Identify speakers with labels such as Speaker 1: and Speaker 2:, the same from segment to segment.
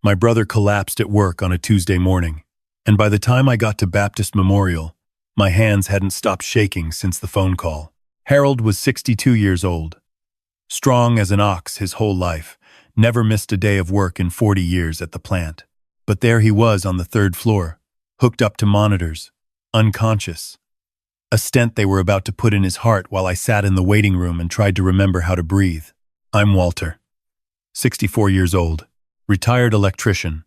Speaker 1: My brother collapsed at work on a Tuesday morning, and by the time I got to Baptist Memorial, my hands hadn't stopped shaking since the phone call. Harold was 62 years old. Strong as an ox his whole life, never missed a day of work in 40 years at the plant. But there he was on the third floor, hooked up to monitors, unconscious. A stent they were about to put in his heart while I sat in the waiting room and tried to remember how to breathe. I'm Walter, 64 years old, retired electrician,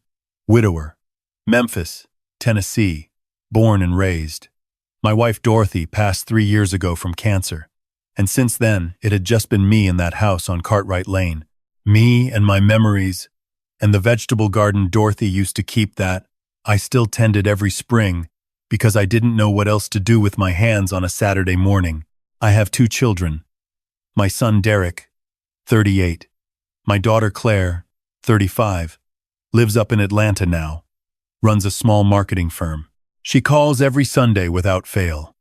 Speaker 1: widower, Memphis, Tennessee, born and raised. My wife Dorothy passed 3 years ago from cancer, and since then it had just been me in that house on Cartwright Lane. Me and my memories, and the vegetable garden Dorothy used to keep that I still tended every spring because I didn't know what else to do with my hands on a Saturday morning. I have 2 children. My son Derek, 38. My daughter Claire, 35, lives up in Atlanta now, runs a small marketing firm. She calls every Sunday without fail.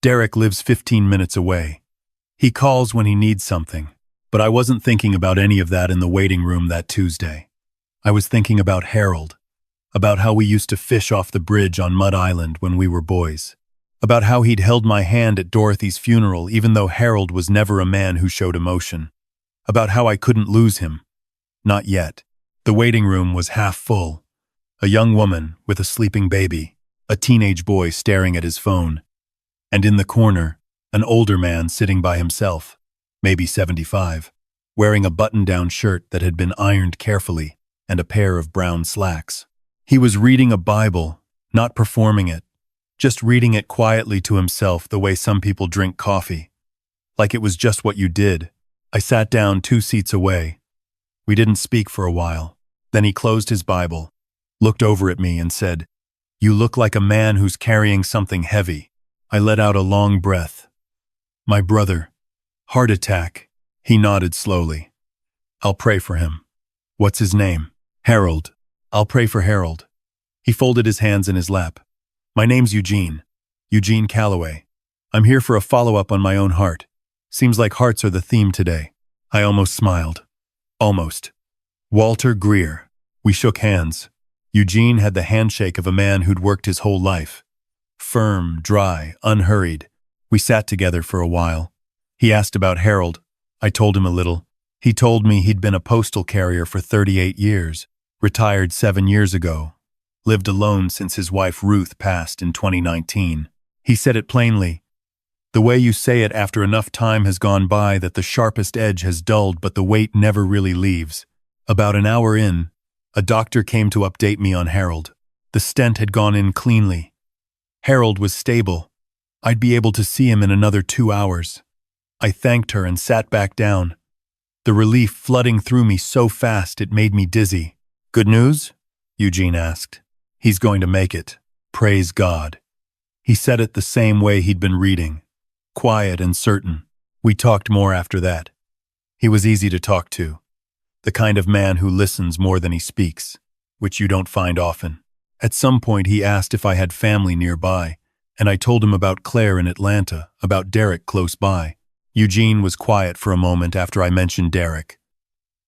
Speaker 1: Derek lives 15 minutes away. He calls when he needs something, but I wasn't thinking about any of that in the waiting room that Tuesday. I was thinking about Harold, about how we used to fish off the bridge on Mud Island when we were boys, about how he'd held my hand at Dorothy's funeral even though Harold was never a man who showed emotion, about how I couldn't lose him. Not yet. The waiting room was half full. A young woman with a sleeping baby, a teenage boy staring at his phone, and in the corner, an older man sitting by himself, maybe 75, wearing a button-down shirt that had been ironed carefully and a pair of brown slacks. He was reading a Bible, not performing it, just reading it quietly to himself the way some people drink coffee, like it was just what you did. I sat down 2 seats away. We didn't speak for a while. Then he closed his Bible, looked over at me and said, "You look like a man who's carrying something heavy." I let out a long breath. "My brother. Heart attack." He nodded slowly. "I'll pray for him." "What's his name?" "Harold." "I'll pray for Harold." He folded his hands in his lap. "My name's Eugene. Eugene Calloway. I'm here for a follow-up on my own heart. Seems like hearts are the theme today." I almost smiled. Almost. Walter Greer. We shook hands. Eugene had the handshake of a man who'd worked his whole life. Firm, dry, unhurried. We sat together for a while. He asked about Harold. I told him a little. He told me he'd been a postal carrier for 38 years, retired 7 years ago, lived alone since his wife Ruth passed in 2019. He said it plainly. The way you say it after enough time has gone by that the sharpest edge has dulled but the weight never really leaves. About an hour in, a doctor came to update me on Harold. The stent had gone in cleanly. Harold was stable. I'd be able to see him in another 2 hours. I thanked her and sat back down. The relief flooding through me so fast it made me dizzy. "Good news?" Eugene asked. "He's going to make it. Praise God." He said it the same way he'd been reading. Quiet and certain. We talked more after that. He was easy to talk to. The kind of man who listens more than he speaks, which you don't find often. At some point he asked if I had family nearby, and I told him about Claire in Atlanta, about Derek close by. Eugene was quiet for a moment after I mentioned Derek.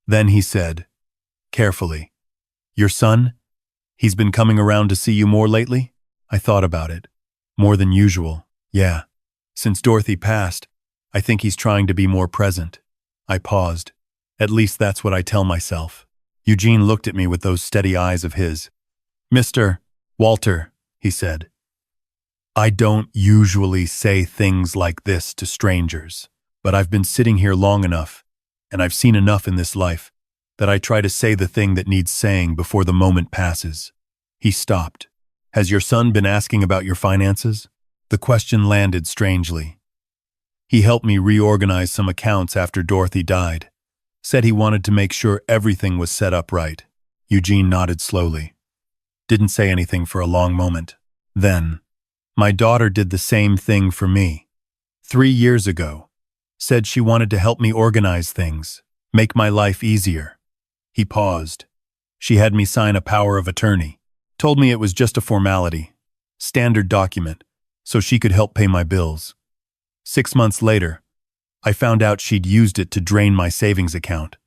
Speaker 1: Then he said, carefully, "Your son? He's been coming around to see you more lately?" I thought about it. More than usual, yeah. Since Dorothy passed, I think he's trying to be more present. I paused. At least that's what I tell myself. Eugene looked at me with those steady eyes of his. "Mr. Walter," he said, "I don't usually say things like this to strangers, but I've been sitting here long enough, and I've seen enough in this life, that I try to say the thing that needs saying before the moment passes." He stopped. "Has your son been asking about your finances?" The question landed strangely. He helped me reorganize some accounts after Dorothy died. Said he wanted to make sure everything was set up right. Eugene nodded slowly. Didn't say anything for a long moment. Then, my daughter did the same thing for me. 3 years ago. Said she wanted to help me organize things, make my life easier. He paused. She had me sign a power of attorney. Told me it was just a formality. Standard document, so she could help pay my bills. 6 months later, I found out she'd used it to drain my savings account.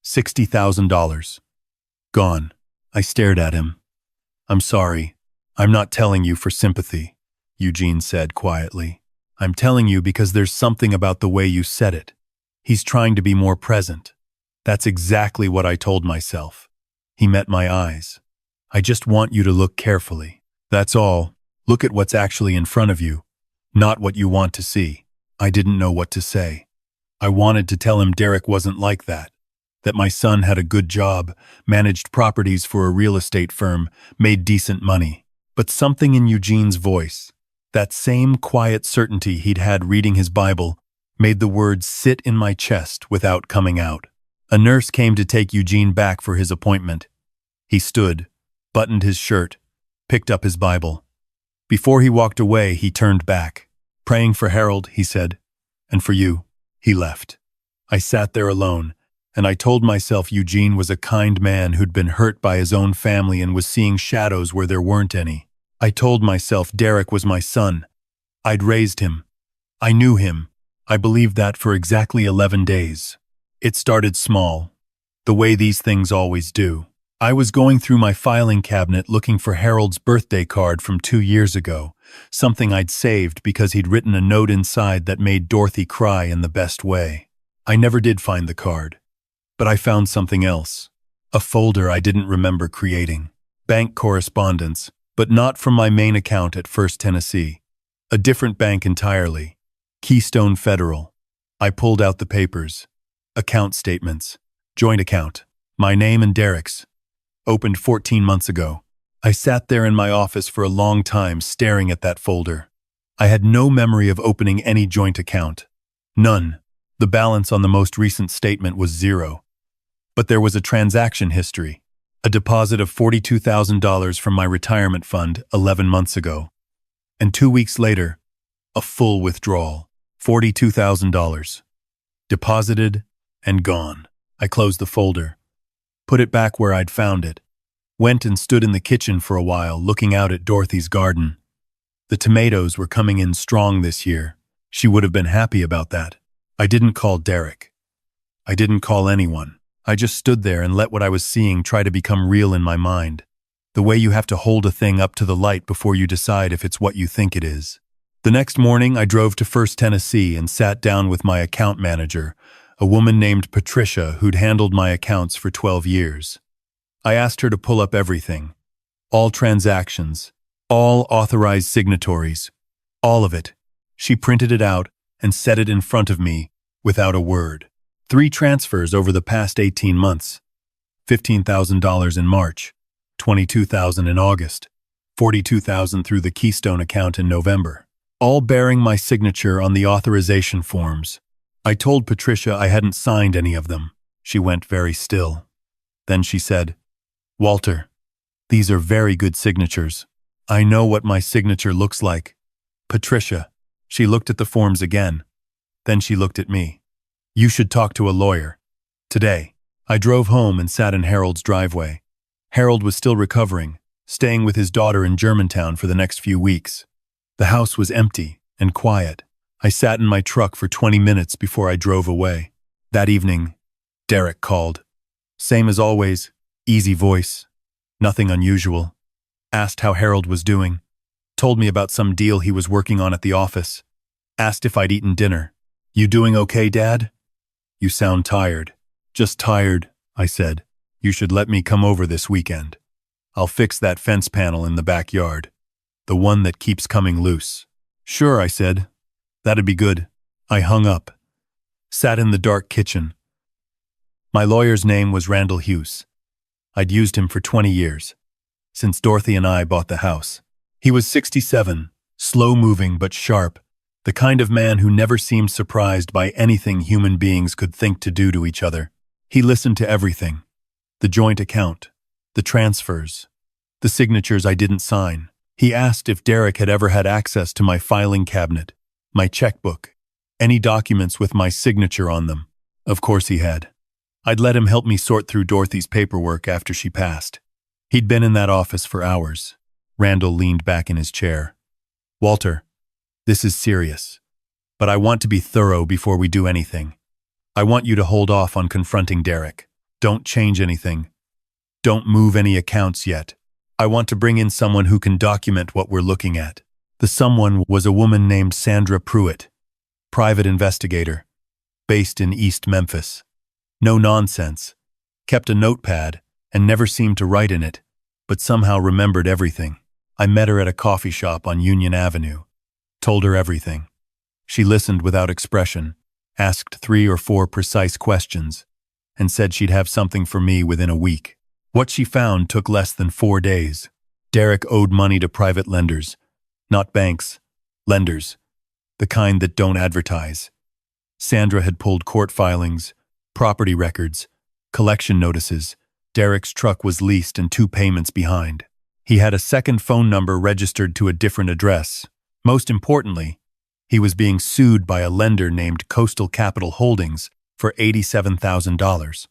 Speaker 1: $60,000. Gone. I stared at him. I'm sorry. I'm not telling you for sympathy, Eugene said quietly. I'm telling you because there's something about the way you said it. He's trying to be more present. That's exactly what I told myself. He met my eyes. I just want you to look carefully. That's all. Look at what's actually in front of you, not what you want to see. I didn't know what to say. I wanted to tell him Derek wasn't like that my son had a good job, managed properties for a real estate firm, made decent money. But something in Eugene's voice, that same quiet certainty he'd had reading his Bible, made the words sit in my chest without coming out. A nurse came to take Eugene back for his appointment. He stood, buttoned his shirt, picked up his Bible. Before he walked away, he turned back. Praying for Harold, he said, and for you. He left. I sat there alone, and I told myself Eugene was a kind man who'd been hurt by his own family and was seeing shadows where there weren't any. I told myself Derek was my son. I'd raised him. I knew him. I believed that for exactly 11 days. It started small, the way these things always do. I was going through my filing cabinet looking for Harold's birthday card from 2 years ago, something I'd saved because he'd written a note inside that made Dorothy cry in the best way. I never did find the card. But I found something else. A folder I didn't remember creating. Bank correspondence, but not from my main account at First Tennessee. A different bank entirely. Keystone Federal. I pulled out the papers. Account statements. Joint account. My name and Derek's. Opened 14 months ago. I sat there in my office for a long time staring at that folder. I had no memory of opening any joint account. None. The balance on the most recent statement was 0. But there was a transaction history, a deposit of $42,000 from my retirement fund 11 months ago. And 2 weeks later, a full withdrawal, $42,000. Deposited and gone. I closed the folder, put it back where I'd found it, went and stood in the kitchen for a while looking out at Dorothy's garden. The tomatoes were coming in strong this year. She would have been happy about that. I didn't call Derek. I didn't call anyone. I just stood there and let what I was seeing try to become real in my mind. The way you have to hold a thing up to the light before you decide if it's what you think it is. The next morning, I drove to First Tennessee and sat down with my account manager, a woman named Patricia who'd handled my accounts for 12 years. I asked her to pull up everything. All transactions. All authorized signatories. All of it. She printed it out and set it in front of me without a word. 3 transfers over the past 18 months. $15,000 in March, $22,000 in August, $42,000 through the Keystone account in November, all bearing my signature on the authorization forms. I told Patricia I hadn't signed any of them. She went very still. Then she said, "Walter, these are very good signatures. I know what my signature looks like." Patricia, she looked at the forms again. Then she looked at me. "You should talk to a lawyer." Today, I drove home and sat in Harold's driveway. Harold was still recovering, staying with his daughter in Germantown for the next few weeks. The house was empty and quiet. I sat in my truck for 20 minutes before I drove away. That evening, Derek called. Same as always, easy voice. Nothing unusual. Asked how Harold was doing. Told me about some deal he was working on at the office. Asked if I'd eaten dinner. "You doing okay, Dad?" "You sound tired." "Just tired," I said. "You should let me come over this weekend. I'll fix that fence panel in the backyard. The one that keeps coming loose." "Sure," I said. "That'd be good." I hung up. Sat in the dark kitchen. My lawyer's name was Randall Hughes. I'd used him for 20 years, since Dorothy and I bought the house. He was 67, slow-moving but sharp, the kind of man who never seemed surprised by anything human beings could think to do to each other. He listened to everything. The joint account, the transfers, the signatures I didn't sign. He asked if Derek had ever had access to my filing cabinet, my checkbook, any documents with my signature on them. Of course he had. I'd let him help me sort through Dorothy's paperwork after she passed. He'd been in that office for hours. Randall leaned back in his chair. "Walter, this is serious, but I want to be thorough before we do anything. I want you to hold off on confronting Derek. Don't change anything. Don't move any accounts yet. I want to bring in someone who can document what we're looking at. The someone was a woman named Sandra Pruitt, private investigator, based in East Memphis. No nonsense. Kept a notepad and never seemed to write in it, but somehow remembered everything. I met her at a coffee shop on Union Avenue. Told her everything. She listened without expression, asked 3 or 4 precise questions, and said she'd have something for me within a week. What she found took less than 4 days. Derek owed money to private lenders, not banks, lenders, the kind that don't advertise. Sandra had pulled court filings, property records, collection notices. Derek's truck was leased and 2 payments behind. He had a second phone number registered to a different address. Most importantly, he was being sued by a lender named Coastal Capital Holdings for $87,000,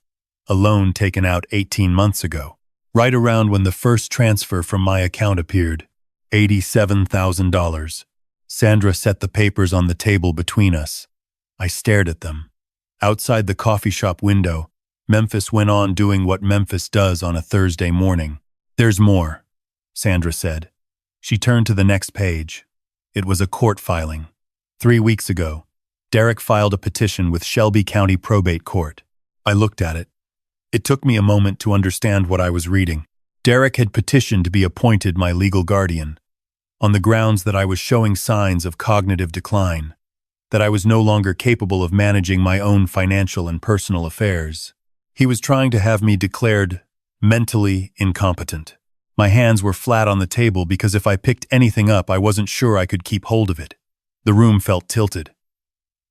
Speaker 1: a loan taken out 18 months ago. Right around when the first transfer from my account appeared, $87,000. Sandra set the papers on the table between us. I stared at them. Outside the coffee shop window, Memphis went on doing what Memphis does on a Thursday morning. "There's more," Sandra said. She turned to the next page. It was a court filing. 3 weeks ago, Derek filed a petition with Shelby County Probate Court. I looked at it. It took me a moment to understand what I was reading. Derek had petitioned to be appointed my legal guardian, on the grounds that I was showing signs of cognitive decline, that I was no longer capable of managing my own financial and personal affairs. He was trying to have me declared mentally incompetent. My hands were flat on the table because if I picked anything up, I wasn't sure I could keep hold of it. The room felt tilted.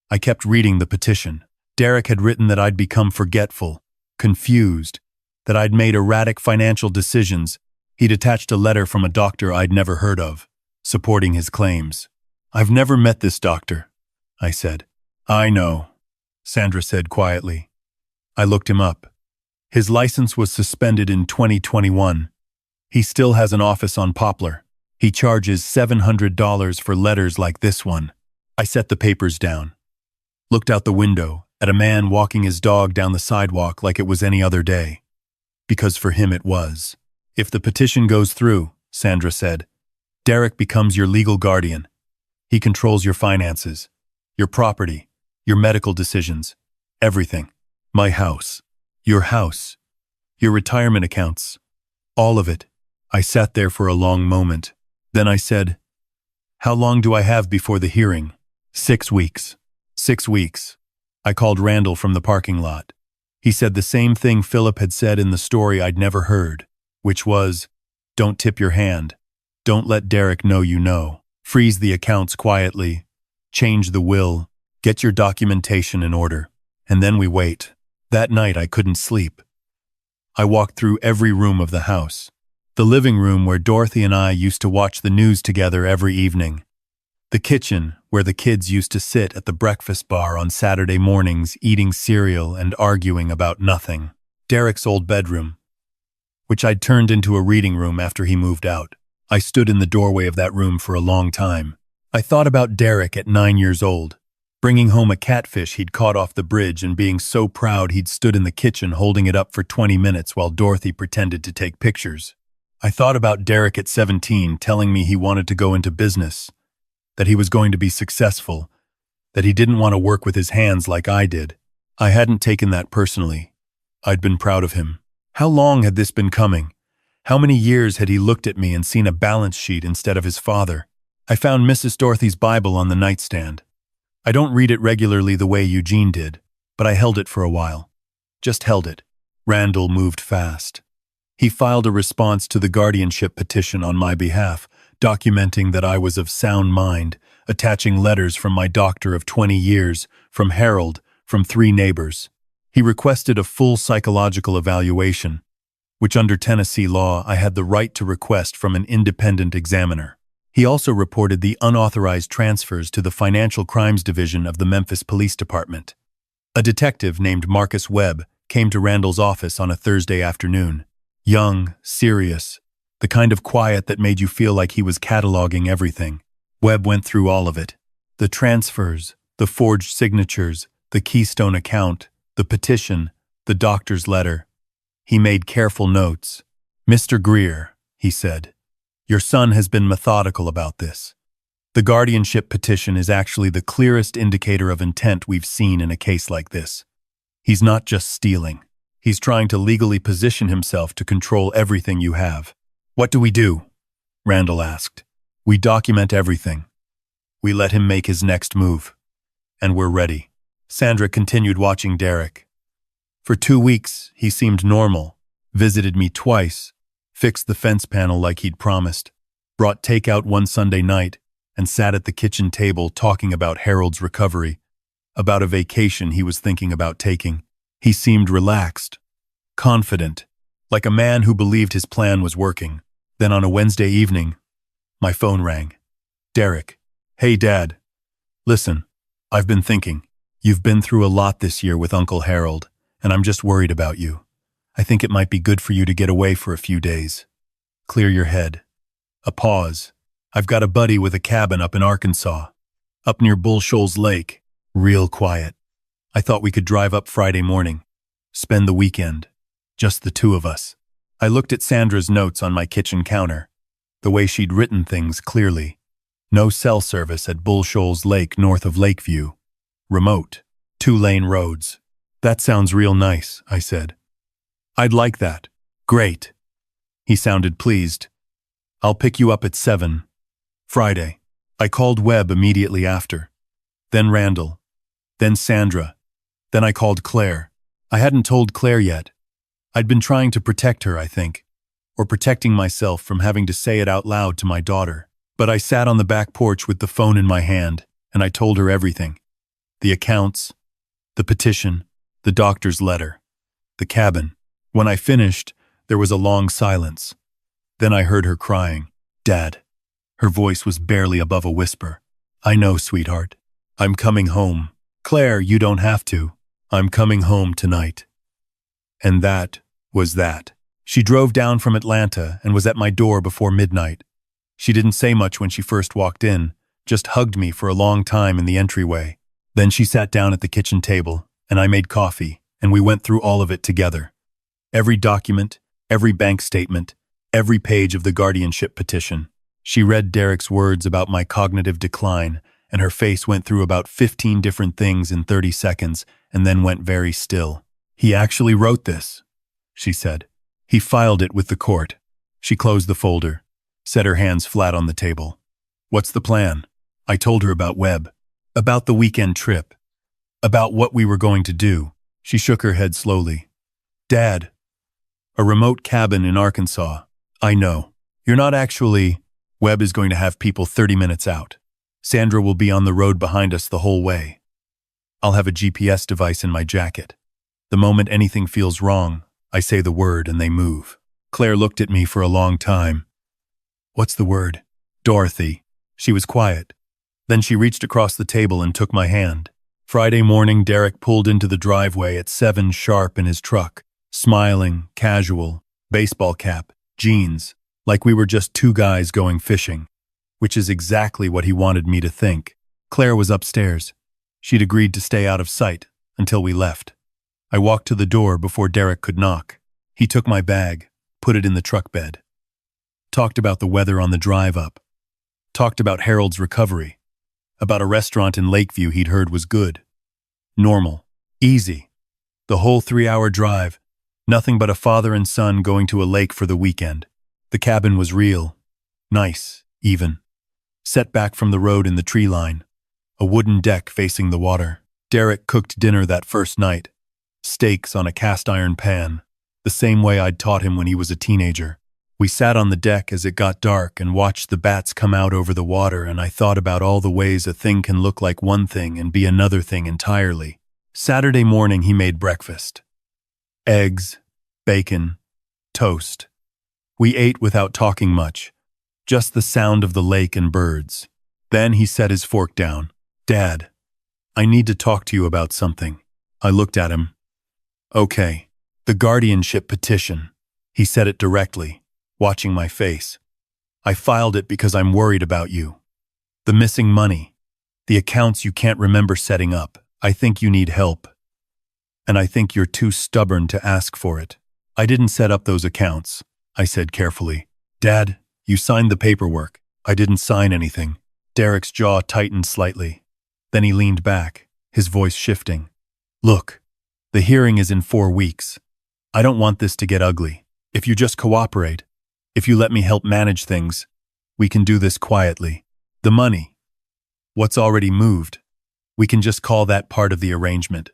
Speaker 1: I kept reading the petition. Derek had written that I'd become forgetful, confused, that I'd made erratic financial decisions. He'd attached a letter from a doctor I'd never heard of, supporting his claims. "I've never met this doctor," I said. "I know," Sandra said quietly. I looked him up. His license was suspended in 2021. He still has an office on Poplar. He charges $700 for letters like this one. I set the papers down, looked out the window at a man walking his dog down the sidewalk like it was any other day. Because for him it was. "If the petition goes through," Sandra said, "Derek becomes your legal guardian. He controls your finances, your property, your medical decisions, everything. My house, your retirement accounts, all of it." I sat there for a long moment. Then I said, "How long do I have before the hearing?" 6 weeks. 6 weeks. I called Randall from the parking lot. He said the same thing Philip had said in the story I'd never heard, which was, "Don't tip your hand. Don't let Derek know you know. Freeze the accounts quietly. Change the will. Get your documentation in order. And then we wait." That night I couldn't sleep. I walked through every room of the house. The living room where Dorothy and I used to watch the news together every evening. The kitchen where the kids used to sit at the breakfast bar on Saturday mornings eating cereal and arguing about nothing. Derek's old bedroom, which I'd turned into a reading room after he moved out. I stood in the doorway of that room for a long time. I thought about Derek at 9 years old, bringing home a catfish he'd caught off the bridge and being so proud he'd stood in the kitchen holding it up for 20 minutes while Dorothy pretended to take pictures. I thought about Derek at 17 telling me he wanted to go into business, that he was going to be successful, that he didn't want to work with his hands like I did. I hadn't taken that personally. I'd been proud of him. How long had this been coming? How many years had he looked at me and seen a balance sheet instead of his father? I found Mrs. Dorothy's Bible on the nightstand. I don't read it regularly the way Eugene did, but I held it for a while. Just held it. Randall moved fast. He filed a response to the guardianship petition on my behalf, documenting that I was of sound mind, attaching letters from my doctor of 20 years, from Harold, from 3 neighbors. He requested a full psychological evaluation, which under Tennessee law I had the right to request from an independent examiner. He also reported the unauthorized transfers to the Financial Crimes Division of the Memphis Police Department. A detective named Marcus Webb came to Randall's office on a Thursday afternoon. Young, serious, the kind of quiet that made you feel like he was cataloging everything. Webb went through all of it. The transfers, the forged signatures, the Keystone account, the petition, the doctor's letter. He made careful notes. "Mr. Greer," he said, "your son has been methodical about this. The guardianship petition is actually the clearest indicator of intent we've seen in a case like this. He's not just stealing. He's trying to legally position himself to control everything you have." "What do we do?" Randall asked. "We document everything. We let him make his next move. And we're ready." Sandra continued watching Derek. "For 2 weeks, he seemed normal, visited me twice, fixed the fence panel like he'd promised, brought takeout one Sunday night, and sat at the kitchen table talking about Harold's recovery, about a vacation he was thinking about taking. He seemed relaxed, confident, like a man who believed his plan was working. Then on a Wednesday evening, my phone rang. "Derek, hey Dad. Listen, I've been thinking. You've been through a lot this year with Uncle Harold, and I'm just worried about you. I think it might be good for you to get away for a few days. Clear your head." A pause. "I've got a buddy with a cabin up in Arkansas, up near Bull Shoals Lake. Real quiet. I thought we could drive up Friday morning, spend the weekend. Just the two of us." I looked at Sandra's notes on my kitchen counter, the way she'd written things clearly. No cell service at Bull Shoals Lake north of Lakeview. Remote. 2-lane roads. "That sounds real nice," I said. "I'd like that." "Great." He sounded pleased. "I'll pick you up at 7. Friday." I called Webb immediately after. Then Randall. Then Sandra. Then I called Claire. I hadn't told Claire yet. I'd been trying to protect her, I think, or protecting myself from having to say it out loud to my daughter. But I sat on the back porch with the phone in my hand, and I told her everything. The accounts, the petition, the doctor's letter, the cabin. When I finished, there was a long silence. Then I heard her crying, "Dad." Her voice was barely above a whisper. "I know, sweetheart. I'm coming home." "Claire, you don't have to. I'm coming home tonight." And that was that. She drove down from Atlanta and was at my door before midnight. She didn't say much when she first walked in, just hugged me for a long time in the entryway. Then she sat down at the kitchen table, and I made coffee, and we went through all of it together. Every document, every bank statement, every page of the guardianship petition. She read Derek's words about my cognitive decline, and her face went through about 15 different things in 30 seconds, and then went very still. "He actually wrote this," she said. "He filed it with the court." She closed the folder, set her hands flat on the table. "What's the plan?" I told her about Webb, about the weekend trip, about what we were going to do. She shook her head slowly. "Dad, a remote cabin in Arkansas. I know. You're not actually. Webb is going to have people 30 minutes out. Sandra will be on the road behind us the whole way. I'll have a GPS device in my jacket. The moment anything feels wrong, I say the word and they move." Claire looked at me for a long time. "What's the word?" "Dorothy." She was quiet. Then she reached across the table and took my hand. Friday morning, Derek pulled into the driveway at 7 sharp in his truck, smiling, casual, baseball cap, jeans, like we were just two guys going fishing, which is exactly what he wanted me to think. Claire was upstairs. She'd agreed to stay out of sight until we left. I walked to the door before Derek could knock. He took my bag, put it in the truck bed. Talked about the weather on the drive up. Talked about Harold's recovery. About a restaurant in Lakeview he'd heard was good. Normal. Easy. The whole 3-hour drive. Nothing but a father and son going to a lake for the weekend. The cabin was real. Nice, even. Set back from the road in the tree line. A wooden deck facing the water. Derek cooked dinner that first night. Steaks on a cast-iron pan, the same way I'd taught him when he was a teenager. We sat on the deck as it got dark and watched the bats come out over the water, and I thought about all the ways a thing can look like one thing and be another thing entirely. Saturday morning he made breakfast. Eggs, bacon, toast. We ate without talking much, just the sound of the lake and birds. Then he set his fork down. "Dad, I need to talk to you about something." I looked at him. "Okay, the guardianship petition." He said it directly, watching my face. "I filed it because I'm worried about you. The missing money, the accounts you can't remember setting up. I think you need help. And I think you're too stubborn to ask for it." I didn't set up those accounts, I said carefully. Dad, you signed the paperwork. I didn't sign anything. Derek's jaw tightened slightly. Then he leaned back, his voice shifting. Look, the hearing is in 4 weeks. I don't want this to get ugly. If you just cooperate, if you let me help manage things, we can do this quietly. The money, what's already moved, we can just call that part of the arrangement.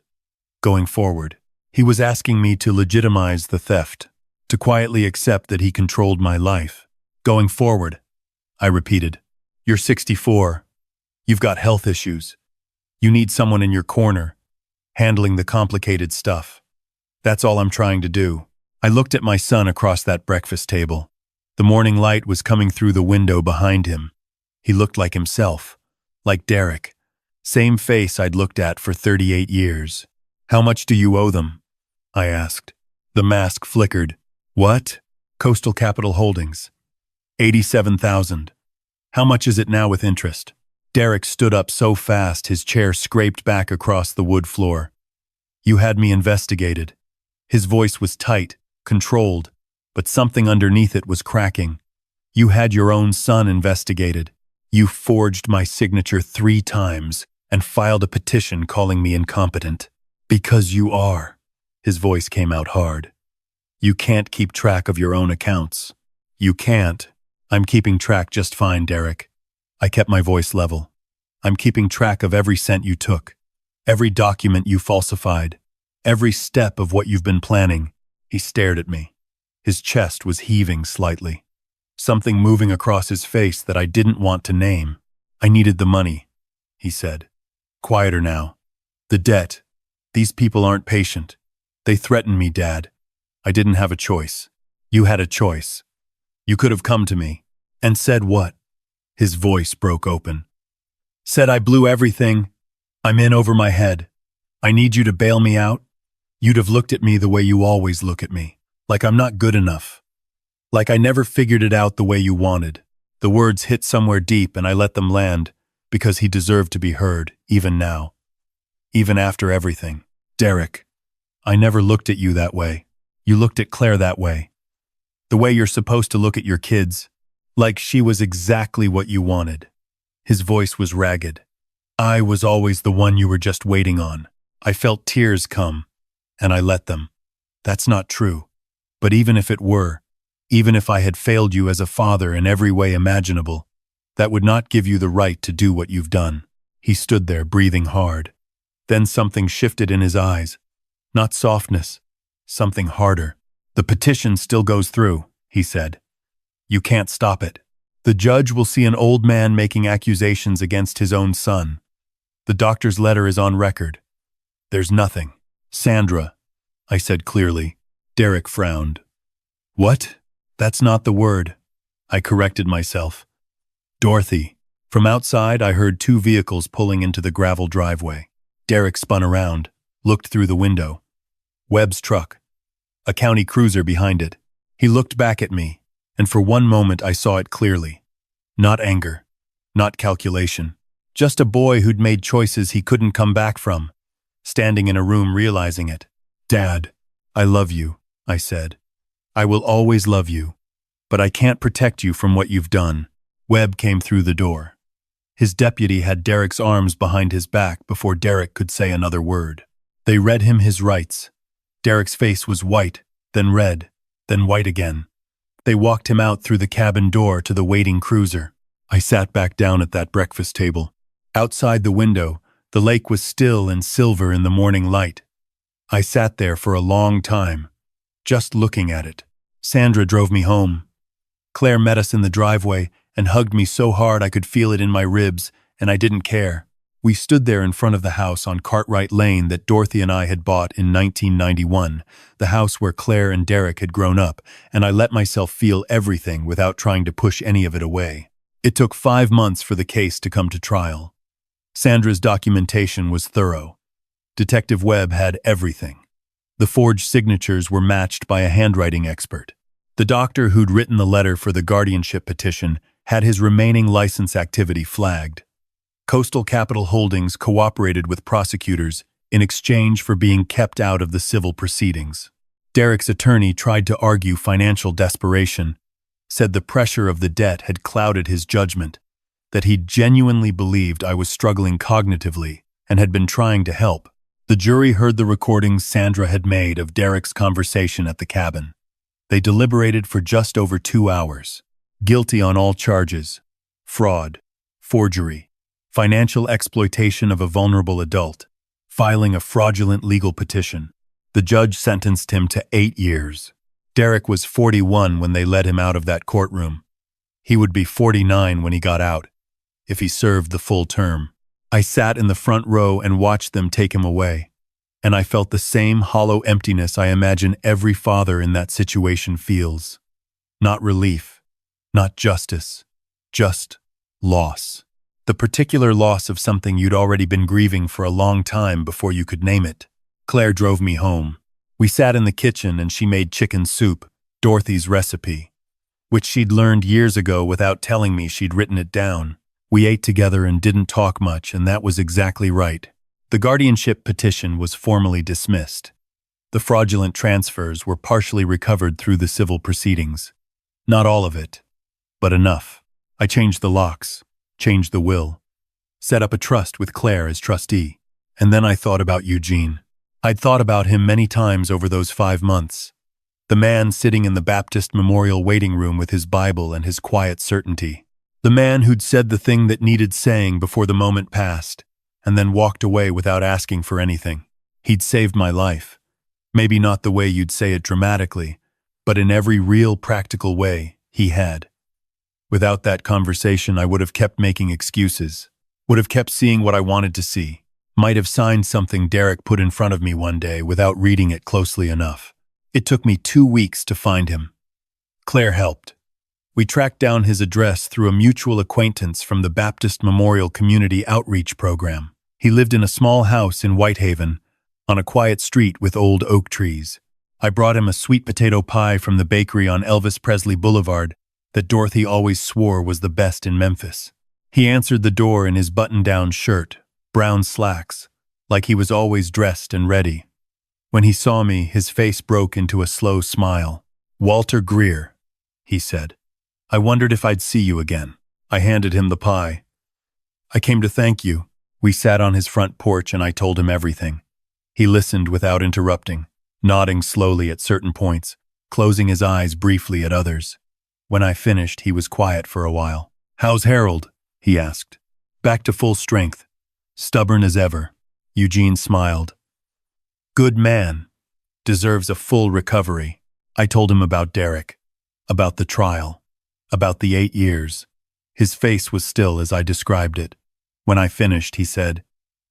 Speaker 1: Going forward, he was asking me to legitimize the theft, to quietly accept that he controlled my life. Going forward, I repeated, you're 64. You've got health issues. You need someone in your corner, handling the complicated stuff. That's all I'm trying to do. I looked at my son across that breakfast table. The morning light was coming through the window behind him. He looked like himself, like Derek. Same face I'd looked at for 38 years. How much do you owe them? I asked. The mask flickered. What? Coastal Capital Holdings. 87,000. How much is it now with interest? Derek stood up so fast his chair scraped back across the wood floor. You had me investigated. His voice was tight, controlled, but something underneath it was cracking. You had your own son investigated. You forged my signature 3 times and filed a petition calling me incompetent. Because you are. His voice came out hard. You can't keep track of your own accounts. You can't. I'm keeping track just fine, Derek. I kept my voice level. I'm keeping track of every cent you took, every document you falsified, every step of what you've been planning. He stared at me. His chest was heaving slightly. Something moving across his face that I didn't want to name. I needed the money, he said. Quieter now. The debt. These people aren't patient. They threatened me, Dad. I didn't have a choice. You had a choice. You could have come to me. And said what? His voice broke open. Said I blew everything. I'm in over my head. I need you to bail me out. You'd have looked at me the way you always look at me. Like I'm not good enough. Like I never figured it out the way you wanted. The words hit somewhere deep and I let them land because he deserved to be heard, even now. Even after everything. Derek, I never looked at you that way. You looked at Claire that way. The way you're supposed to look at your kids. Like she was exactly what you wanted. His voice was ragged. I was always the one you were just waiting on. I felt tears come, and I let them. That's not true. But even if it were, even if I had failed you as a father in every way imaginable, that would not give you the right to do what you've done. He stood there, breathing hard. Then something shifted in his eyes. Not softness, something harder. The petition still goes through, he said. You can't stop it. The judge will see an old man making accusations against his own son. The doctor's letter is on record. There's nothing. Sandra, I said clearly. Derek frowned. What? That's not the word. I corrected myself. Dorothy. From outside, I heard 2 vehicles pulling into the gravel driveway. Derek spun around, looked through the window. Webb's truck. A county cruiser behind it. He looked back at me, and for one moment I saw it clearly. Not anger, not calculation. Just a boy who'd made choices he couldn't come back from, standing in a room realizing it. Dad, I love you, I said. I will always love you, but I can't protect you from what you've done. Webb came through the door. His deputy had Derek's arms behind his back before Derek could say another word. They read him his rights. Derek's face was white, then red, then white again. They walked him out through the cabin door to the waiting cruiser. I sat back down at that breakfast table. Outside the window, the lake was still and silver in the morning light. I sat there for a long time, just looking at it. Sandra drove me home. Claire met us in the driveway and hugged me so hard I could feel it in my ribs, and I didn't care. We stood there in front of the house on Cartwright Lane that Dorothy and I had bought in 1991, the house where Claire and Derek had grown up, and I let myself feel everything without trying to push any of it away. It took 5 months for the case to come to trial. Sandra's documentation was thorough. Detective Webb had everything. The forged signatures were matched by a handwriting expert. The doctor who'd written the letter for the guardianship petition had his remaining license activity flagged. Coastal Capital Holdings cooperated with prosecutors in exchange for being kept out of the civil proceedings. Derek's attorney tried to argue financial desperation, said the pressure of the debt had clouded his judgment, that he genuinely believed I was struggling cognitively and had been trying to help. The jury heard the recordings Sandra had made of Derek's conversation at the cabin. They deliberated for just over 2 hours. Guilty on all charges: fraud, forgery, financial exploitation of a vulnerable adult, filing a fraudulent legal petition. The judge sentenced him to 8 years. Derek was 41 when they let him out of that courtroom. He would be 49 when he got out, if he served the full term. I sat in the front row and watched them take him away, and I felt the same hollow emptiness I imagine every father in that situation feels. Not relief, not justice, just loss. The particular loss of something you'd already been grieving for a long time before you could name it. Claire drove me home. We sat in the kitchen and she made chicken soup, Dorothy's recipe, which she'd learned years ago without telling me she'd written it down. We ate together and didn't talk much, and that was exactly right. The guardianship petition was formally dismissed. The fraudulent transfers were partially recovered through the civil proceedings. Not all of it, but enough. I changed the locks, changed the will, set up a trust with Claire as trustee, and then I thought about Eugene. I'd thought about him many times over those 5 months. The man sitting in the Baptist Memorial waiting room with his Bible and his quiet certainty. The man who'd said the thing that needed saying before the moment passed, and then walked away without asking for anything. He'd saved my life. Maybe not the way you'd say it dramatically, but in every real practical way, he had. Without that conversation, I would have kept making excuses, would have kept seeing what I wanted to see, might have signed something Derek put in front of me one day without reading it closely enough. It took me 2 weeks to find him. Claire helped. We tracked down his address through a mutual acquaintance from the Baptist Memorial Community Outreach Program. He lived in a small house in Whitehaven, on a quiet street with old oak trees. I brought him a sweet potato pie from the bakery on Elvis Presley Boulevard that Dorothy always swore was the best in Memphis. He answered the door in his button-down shirt, brown slacks, like he was always dressed and ready. When he saw me, his face broke into a slow smile. "Walter Greer," he said. "I wondered if I'd see you again." I handed him the pie. "I came to thank you." We sat on his front porch and I told him everything. He listened without interrupting, nodding slowly at certain points, closing his eyes briefly at others. When I finished, he was quiet for a while. "How's Harold?" he asked. "Back to full strength. Stubborn as ever." Eugene smiled. "Good man. Deserves a full recovery." I told him about Derek, about the trial, about the 8 years. His face was still as I described it. When I finished, he said,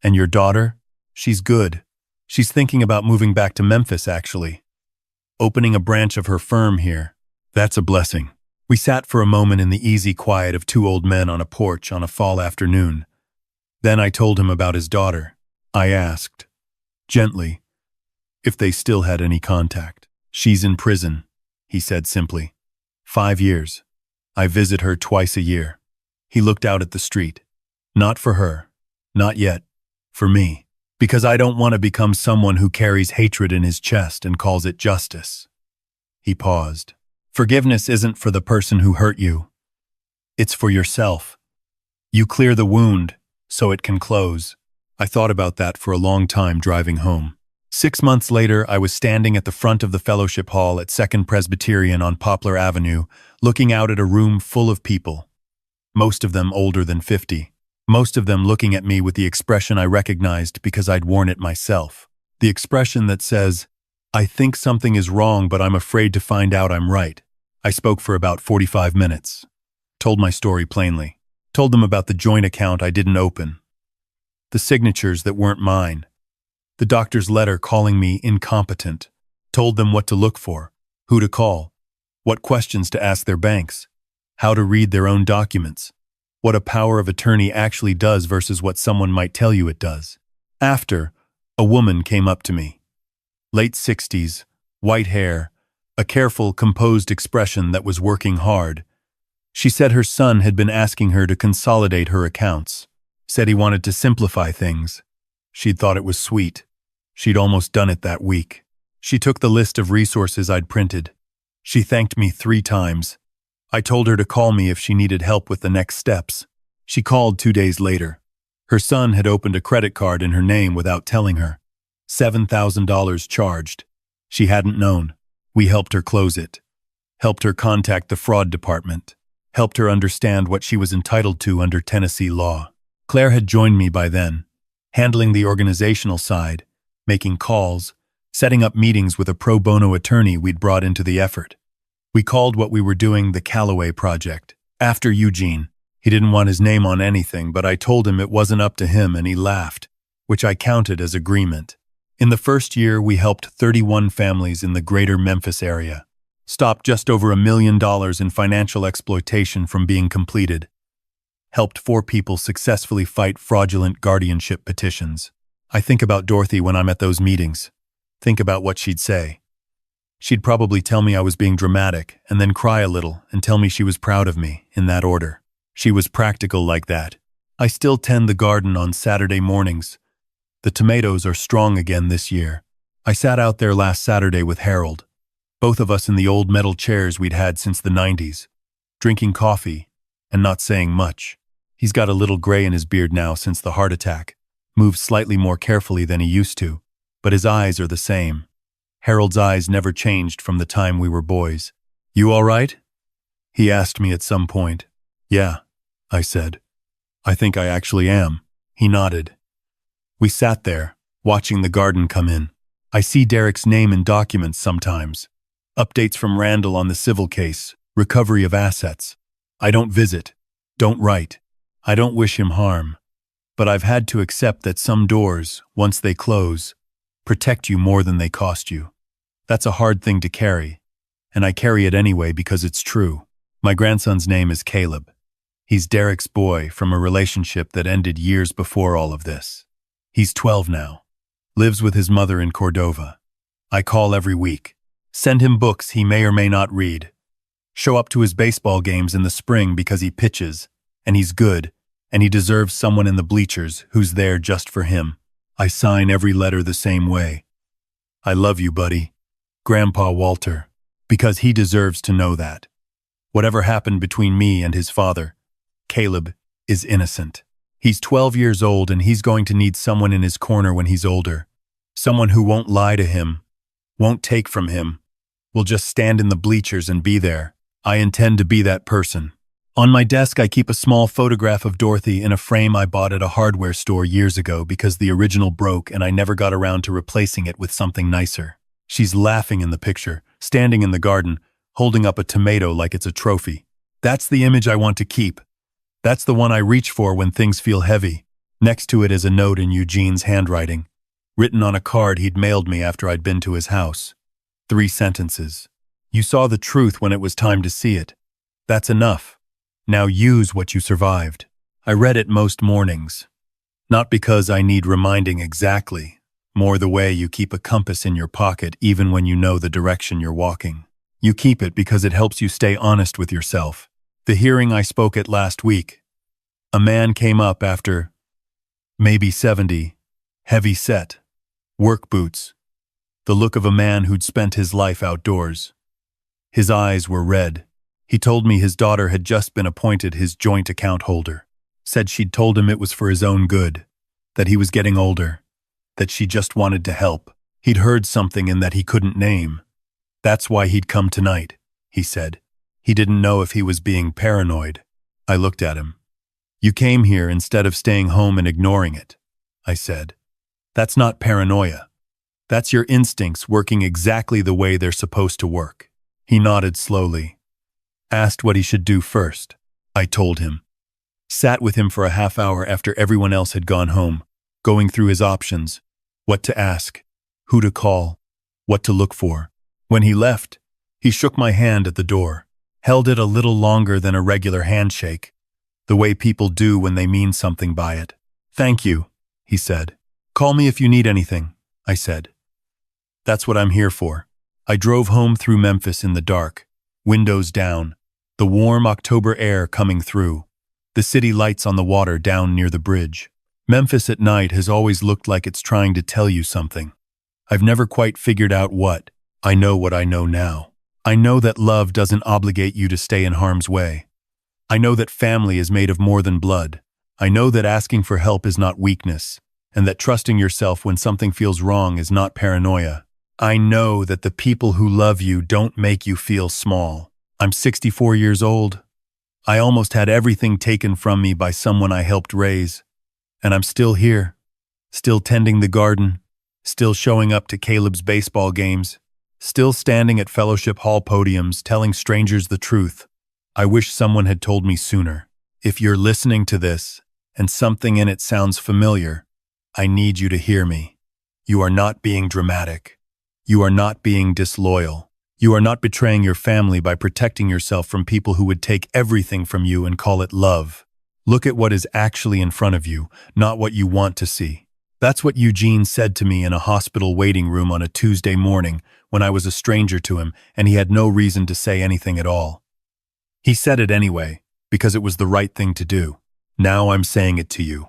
Speaker 1: "And your daughter? She's good. She's thinking about moving back to Memphis, actually. Opening a branch of her firm here. That's a blessing." We sat for a moment in the easy quiet of 2 old men on a porch on a fall afternoon. Then I told him about his daughter. I asked, gently, if they still had any contact. "She's in prison," he said simply. 5 years. I visit her twice a year." He looked out at the street. "Not for her. Not yet. For me. Because I don't want to become someone who carries hatred in his chest and calls it justice." He paused. "Forgiveness isn't for the person who hurt you. It's for yourself. You clear the wound so it can close." I thought about that for a long time driving home. 6 months later, I was standing at the front of the fellowship hall at Second Presbyterian on Poplar Avenue, looking out at a room full of people. Most of them older than 50. Most of them looking at me with the expression I recognized because I'd worn it myself. The expression that says, "I think something is wrong, but I'm afraid to find out I'm right." I spoke for about 45 minutes. Told my story plainly. Told them about the joint account I didn't open. The signatures that weren't mine. The doctor's letter calling me incompetent. Told them what to look for, who to call, what questions to ask their banks, how to read their own documents, what a power of attorney actually does versus what someone might tell you it does. After, a woman came up to me. Late 60s, white hair, a careful, composed expression that was working hard. She said her son had been asking her to consolidate her accounts. Said he wanted to simplify things. She'd thought it was sweet. She'd almost done it that week. She took the list of resources I'd printed. She thanked me 3 times. I told her to call me if she needed help with the next steps. She called 2 days later. Her son had opened a credit card in her name without telling her. $7,000 charged. She hadn't known. We helped her close it. Helped her contact the fraud department. Helped her understand what she was entitled to under Tennessee law. Claire had joined me by then, handling the organizational side, making calls, setting up meetings with a pro bono attorney we'd brought into the effort. We called what we were doing the Callaway Project. After Eugene, he didn't want his name on anything, but I told him it wasn't up to him and he laughed, which I counted as agreement. In the first year, we helped 31 families in the greater Memphis area. Stopped just over $1 million in financial exploitation from being completed. Helped 4 people successfully fight fraudulent guardianship petitions. I think about Dorothy when I'm at those meetings. Think about what she'd say. She'd probably tell me I was being dramatic and then cry a little and tell me she was proud of me, in that order. She was practical like that. I still tend the garden on Saturday mornings. The tomatoes are strong again this year. I sat out there last Saturday with Harold, both of us in the old metal chairs we'd had since the 90s, drinking coffee and not saying much. He's got a little gray in his beard now since the heart attack, moves slightly more carefully than he used to, but his eyes are the same. Harold's eyes never changed from the time we were boys. "You all right?" he asked me at some point. "Yeah," I said. "I think I actually am." He nodded. We sat there, watching the garden come in. I see Derek's name in documents sometimes. Updates from Randall on the civil case, recovery of assets. I don't visit, don't write. I don't wish him harm. But I've had to accept that some doors, once they close, protect you more than they cost you. That's a hard thing to carry, and I carry it anyway because it's true. My grandson's name is Caleb. He's Derek's boy from a relationship that ended years before all of this. He's 12 now. Lives with his mother in Cordova. I call every week. Send him books he may or may not read. Show up to his baseball games in the spring because he pitches, and he's good, and he deserves someone in the bleachers who's there just for him. I sign every letter the same way. I love you, buddy. Grandpa Walter. Because he deserves to know that. Whatever happened between me and his father, Caleb is innocent. He's 12 years old and he's going to need someone in his corner when he's older. Someone who won't lie to him, won't take from him, will just stand in the bleachers and be there. I intend to be that person. On my desk, I keep a small photograph of Dorothy in a frame I bought at a hardware store years ago because the original broke and I never got around to replacing it with something nicer. She's laughing in the picture, standing in the garden, holding up a tomato like it's a trophy. That's the image I want to keep. That's the one I reach for when things feel heavy. Next to it is a note in Eugene's handwriting, written on a card he'd mailed me after I'd been to his house. 3 sentences. "You saw the truth when it was time to see it. That's enough. Now use what you survived." I read it most mornings. Not because I need reminding exactly, more the way you keep a compass in your pocket even when you know the direction you're walking. You keep it because it helps you stay honest with yourself. The hearing I spoke at last week. A man came up after, maybe 70, heavy set, work boots, the look of a man who'd spent his life outdoors. His eyes were red. He told me his daughter had just been appointed his joint account holder. Said she'd told him it was for his own good, that he was getting older, that she just wanted to help. He'd heard something in that he couldn't name. That's why he'd come tonight, he said. He didn't know if he was being paranoid. I looked at him. "You came here instead of staying home and ignoring it," I said. "That's not paranoia. That's your instincts working exactly the way they're supposed to work." He nodded slowly. Asked what he should do first. I told him. Sat with him for a half hour after everyone else had gone home, going through his options, what to ask, who to call, what to look for. When he left, he shook my hand at the door. Held it a little longer than a regular handshake, the way people do when they mean something by it. "Thank you," he said. "Call me if you need anything," I said. "That's what I'm here for." I drove home through Memphis in the dark, windows down, the warm October air coming through, the city lights on the water down near the bridge. Memphis at night has always looked like it's trying to tell you something. I've never quite figured out what. I know what I know now. I know that love doesn't obligate you to stay in harm's way. I know that family is made of more than blood. I know that asking for help is not weakness, and that trusting yourself when something feels wrong is not paranoia. I know that the people who love you don't make you feel small. I'm 64 years old. I almost had everything taken from me by someone I helped raise. And I'm still here, still tending the garden, still showing up to Caleb's baseball games, still standing at fellowship hall podiums telling strangers the truth. I wish someone had told me sooner. If you're listening to this, and something in it sounds familiar, I need you to hear me. You are not being dramatic. You are not being disloyal. You are not betraying your family by protecting yourself from people who would take everything from you and call it love. Look at what is actually in front of you, not what you want to see. That's what Eugene said to me in a hospital waiting room on a Tuesday morning when I was a stranger to him and he had no reason to say anything at all. He said it anyway, because it was the right thing to do. Now I'm saying it to you.